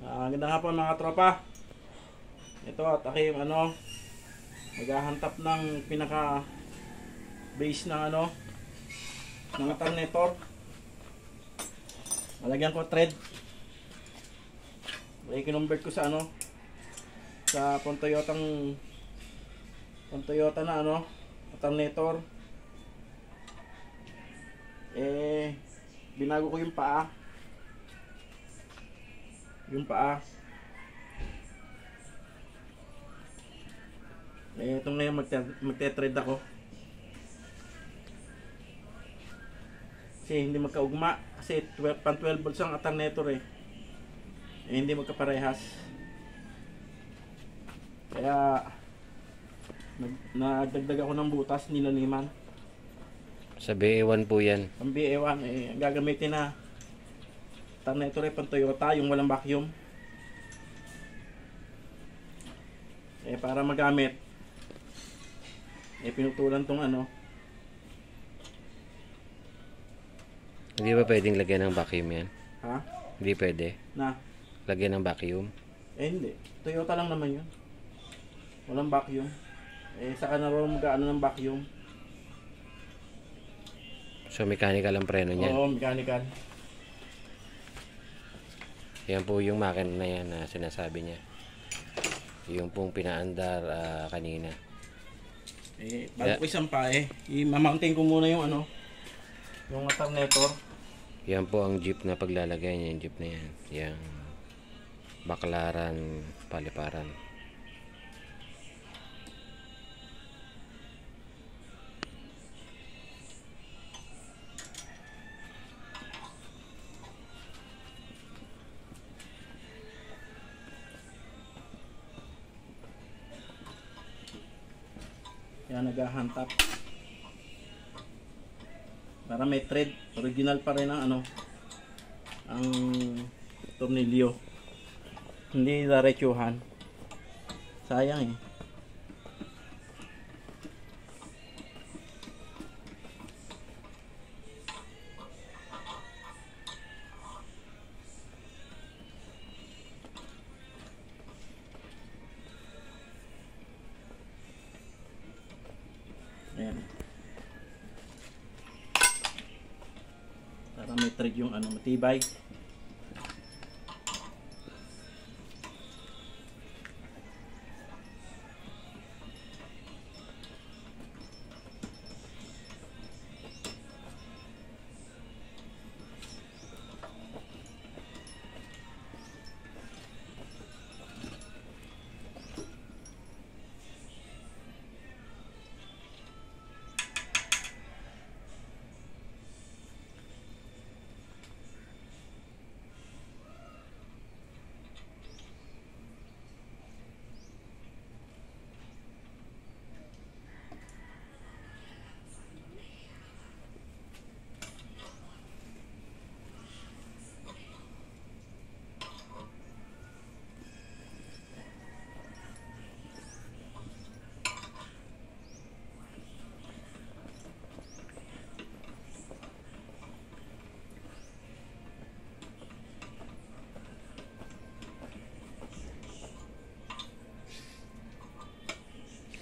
Ganda nga po mga tropa. Ito at aking maghahantap ng pinaka base ng ng alternator. Malagyan ko thread. I-convert ko sa sa Toyota na alternator. Binago ko yung paa. Ito ngayon magte-thread ako. Kasi hindi magkaugma. Kasi 12 volts ang alternator hindi magkaparehas. Kaya nagdagdag ako ng butas, nilaliman. Sa BA1 po yan. Ang BA1 ang gagamitin na alternator pang Toyota, yung walang vacuum. Para magamit, pinutulan tong Hindi ba pwedeng lagyan ng vacuum yan? Ha? Hindi pwede. Na? Lagyan ng vacuum? Hindi. Toyota lang naman yun. Walang vacuum. Saka na rin mag-ano ng vacuum. So mechanical ang preno niyan? Oo, mechanical. Yan po yung makina na yan na sinasabi niya. Yung pong pinaandar kanina. Bago ko isang pa i-mountain ko muna yung yung alternator. Yan po ang jeep na paglalagay niya, yung jeep na yan. Yung baklaran, paliparan. Yan, naghahantap para may thread. Original pa rin ang ang tornilyo, hindi diretsuhan. Sayang Ayan. Para may thread yung matibay.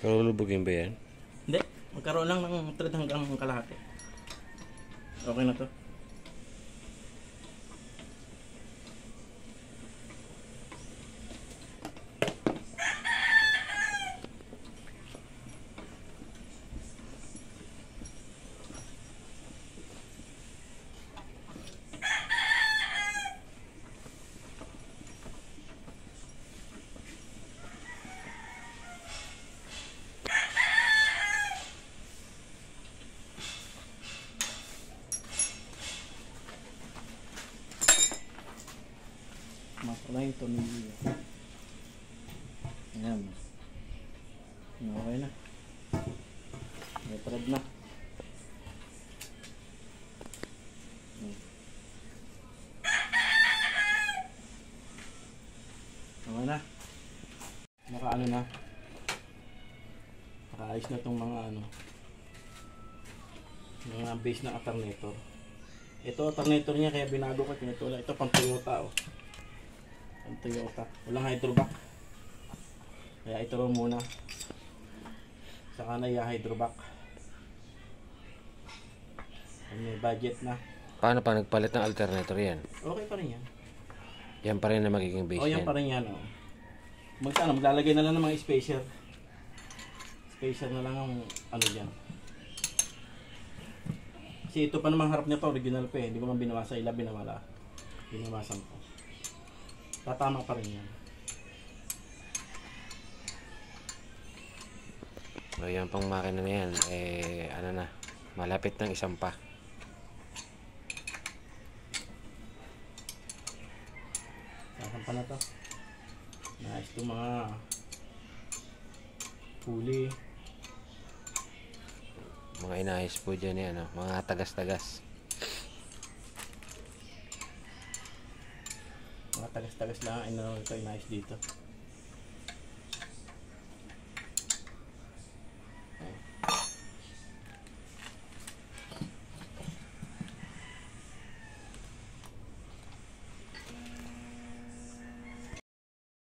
Lulubugin ba yan? Hindi, magkaroon lang ng thread hanggang kalahati. Okay na to. Makulay ito tornilyo. Ayan. Okay na. May thread na. Okay na. Nakaano na. Nakaayos na itong mga base na alternator. Ito alternator niya kaya binago ko pinutula. Ito pang Toyota Toyota. Walang hydrovac. Kaya ito raw muna. Saka na hydrovac. May budget na. Paano pa nagpalit ng alternator yan? Okay pa rin yan. Yan pa rin na magiging base Yan yan. pa rin yan. Oh. Maglalagay na lang ng mga spacer. Spacer na lang ang ano dyan. Kasi ito pa namang harap nito, original pa eh. Hindi ko man binawasa, binawasan ko. Tatama pa rin yan. So yan pang makina na yan, ano na, malapit ng isang pa. Saan pa na to? Nice itong mga huli. Mga inayos po dyan yan, mga tagas-tagas. Mga tagas-tagas lang. Ito inayos dito.